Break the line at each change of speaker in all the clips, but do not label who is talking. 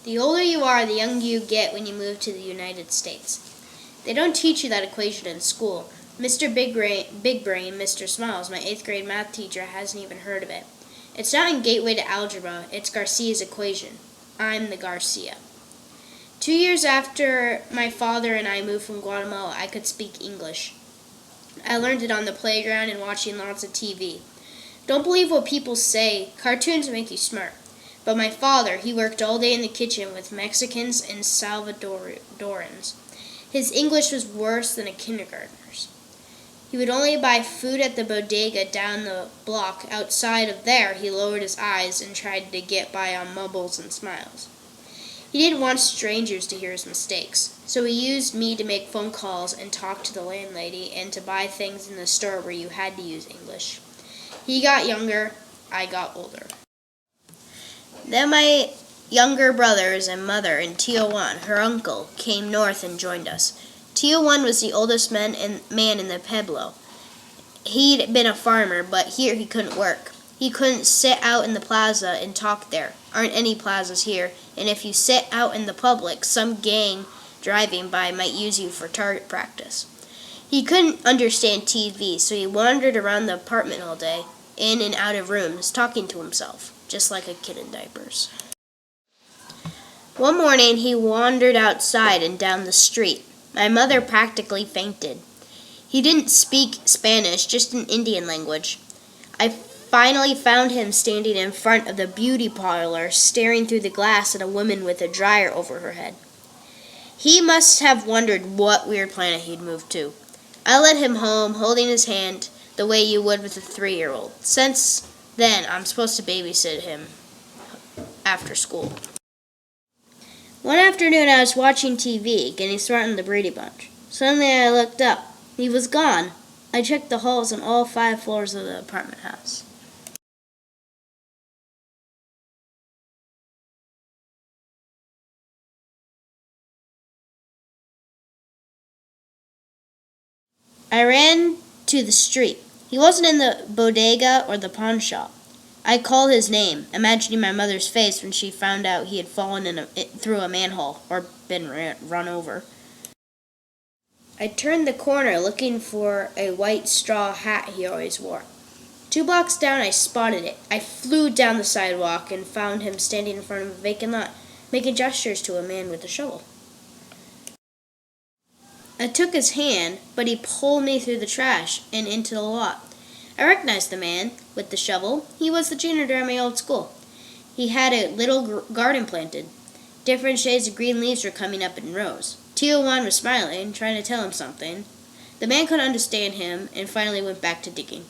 The older you are, the younger you get when you move to the United States. They don't teach you that equation in school. Mr. Big Brain, Mr. Smiles, my 8th grade math teacher, hasn't even heard of it. It's not in Gateway to Algebra, it's Garcia's equation. I'm the Garcia. 2 years after my father and I moved from Guatemala, I could speak English. I learned it on the playground and watching lots of TV. Don't believe what people say. Cartoons make you smart. But my father, he worked all day in the kitchen with Mexicans and Salvadorans. His English was worse than a kindergartner's. He would only buy food at the bodega down the block. Outside of there, he lowered his eyes and tried to get by on mumbles and smiles. He didn't want strangers to hear his mistakes, so he used me to make phone calls and talk to the landlady and to buy things in the store where you had to use English. He got younger, I got older. Then my younger brothers and mother and Tio Juan, her uncle, came north and joined us. Tio Juan was the oldest man in the pueblo. He'd been a farmer, but here he couldn't work. He couldn't sit out in the plaza and talk there. Aren't any plazas here, and if you sit out in the public, some gang driving by might use you for target practice. He couldn't understand TV, so he wandered around the apartment all day, in and out of rooms, talking to himself, just like a kid in diapers. One morning, he wandered outside and down the street. My mother practically fainted. He didn't speak Spanish, just an Indian language. I finally found him standing in front of the beauty parlor, staring through the glass at a woman with a dryer over her head. He must have wondered what weird planet he'd moved to. I led him home, holding his hand the way you would with a 3-year-old. Since then, I'm supposed to babysit him after school. One afternoon, I was watching TV, getting smart in the Brady Bunch. Suddenly, I looked up. He was gone. I checked the halls on all 5 floors of the apartment house. I ran to the street. He wasn't in the bodega or the pawn shop. I called his name, imagining my mother's face when she found out he had fallen through a manhole or been run over. I turned the corner looking for a white straw hat he always wore. 2 blocks down, I spotted it. I flew down the sidewalk and found him standing in front of a vacant lot, making gestures to a man with a shovel. I took his hand, but he pulled me through the trash and into the lot. I recognized the man with the shovel. He was the janitor at my old school. He had a little garden planted. Different shades of green leaves were coming up in rows. Tio Juan was smiling, trying to tell him something. The man couldn't understand him and finally went back to digging.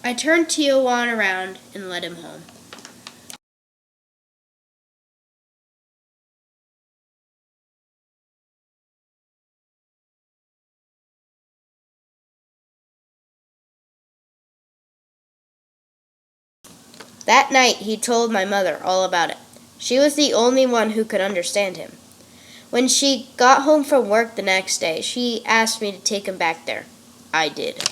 I turned Tio Juan around and led him home. That night, he told my mother all about it. She was the only one who could understand him. When she got home from work the next day, she asked me to take him back there. I did.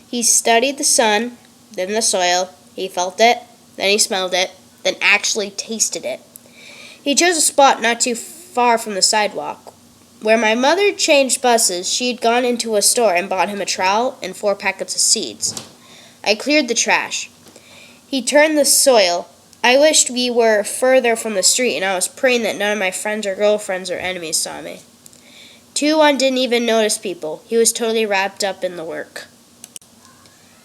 He studied the sun, then the soil. He felt it, then he smelled it, then actually tasted it. He chose a spot not too far from the sidewalk. Where my mother changed buses, she'd gone into a store and bought him a trowel and 4 packets of seeds. I cleared the trash. He turned the soil. I wished we were further from the street, and I was praying that none of my friends or girlfriends or enemies saw me. 2-1 didn't even notice people. He was totally wrapped up in the work.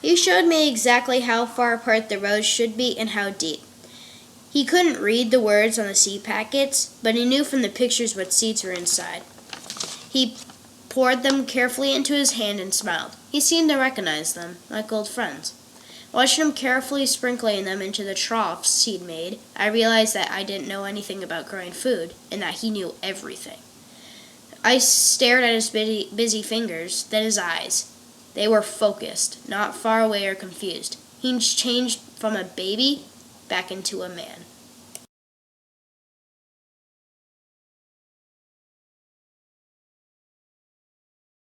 He showed me exactly how far apart the rows should be and how deep. He couldn't read the words on the seed packets, but he knew from the pictures what seeds were inside. He poured them carefully into his hand and smiled. He seemed to recognize them, like old friends. Watching him carefully sprinkling them into the troughs he'd made, I realized that I didn't know anything about growing food, and that he knew everything. I stared at his busy fingers, then his eyes. They were focused, not far away or confused. He'd changed from a baby back into a man.